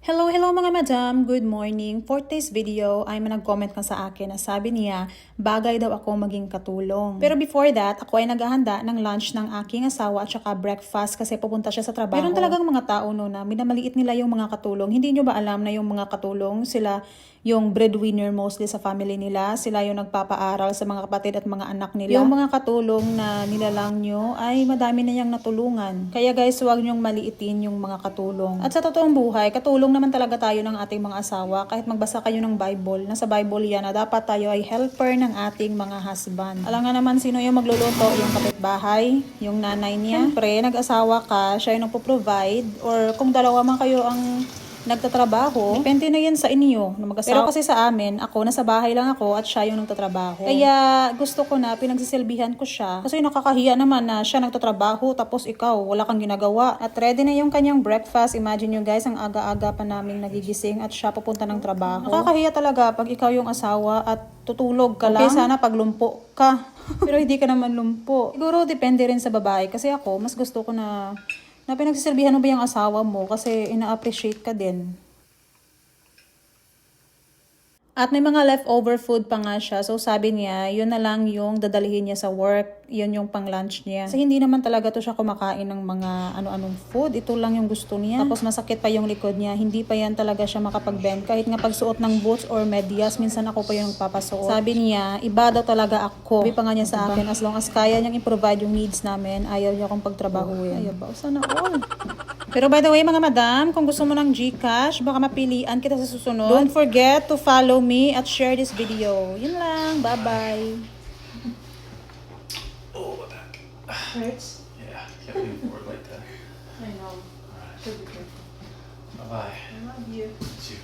Hello mga madam! Good morning! For today's video ay may nag-comment ka sa akin na sabi niya, bagay daw ako maging katulong. Pero before that, ako ay naghahanda ng lunch ng aking asawa at saka breakfast kasi pupunta siya sa trabaho. Meron talagang mga tao no na minamaliit nila yung mga katulong. Hindi nyo ba alam na yung mga katulong, sila yung breadwinner mostly sa family nila. Sila yung nagpapaaral sa mga kapatid at mga anak nila. Yung mga katulong na nilalang nyo ay madami na niyang natulungan. Kaya guys, huwag nyong maliitin yung mga katulong. At sa totoong buhay, katulong naman talaga tayo ng ating mga asawa. Kahit magbasa kayo ng Bible, nasa Bible yan na dapat tayo ay helper ng ating mga husband. Alam nga naman sino yung magluluto, yung kapitbahay, yung nanay niya. Siyempre, nag-asawa ka, siya yung nagpo-provide. Or kung dalawa man kayo ang nagtatrabaho, depende na yan sa inyo na mag-asawa. Pero kasi sa amin, ako, nasa bahay lang ako at siya yung nagtatrabaho. Kaya gusto ko na pinagsisilbihan ko siya. Kasi nakakahiya naman na siya nagtatrabaho tapos ikaw, wala kang ginagawa. At ready na yung kanyang breakfast. Imagine nyo guys, ang aga-aga pa naming nagigising at siya pupunta ng trabaho. Nakakahiya talaga pag ikaw yung asawa at tutulog ka lang. Okay, sana paglumpo ka. Pero hindi ka naman lumpo. Siguro depende rin sa babae. Kasi ako, mas gusto ko na pinagsisilbihan mo ba yung asawa mo kasi ina-appreciate ka din. At may mga leftover food pa nga siya. So sabi niya, yun na lang yung dadalhin niya sa work. Yun yung pang lunch niya. Kasi hindi naman talaga to siya kumakain ng mga ano-anong food. Ito lang yung gusto niya. Tapos masakit pa yung likod niya. Hindi pa yan talaga siya makapag-bend. Kahit nga pagsuot ng boots or medyas, minsan ako pa yung nagpapasuot. Sabi niya, iba daw talaga ako. Sabi pa nga niya sa akin, as long as kaya niyang i-provide yung needs namin, ayaw niya akong pagtrabahuin. Ayaw ba? Sana all. Pero by the way mga madam, kung gusto mo ng GCash, baka mapilian kita sa susunod. Don't forget to follow me at share this video. Yun lang. Bye-bye. Oh, my back. Hurts? Yeah, can't lean forward like that. I know. Alright. Should be careful. Bye-bye. I love you. It's you.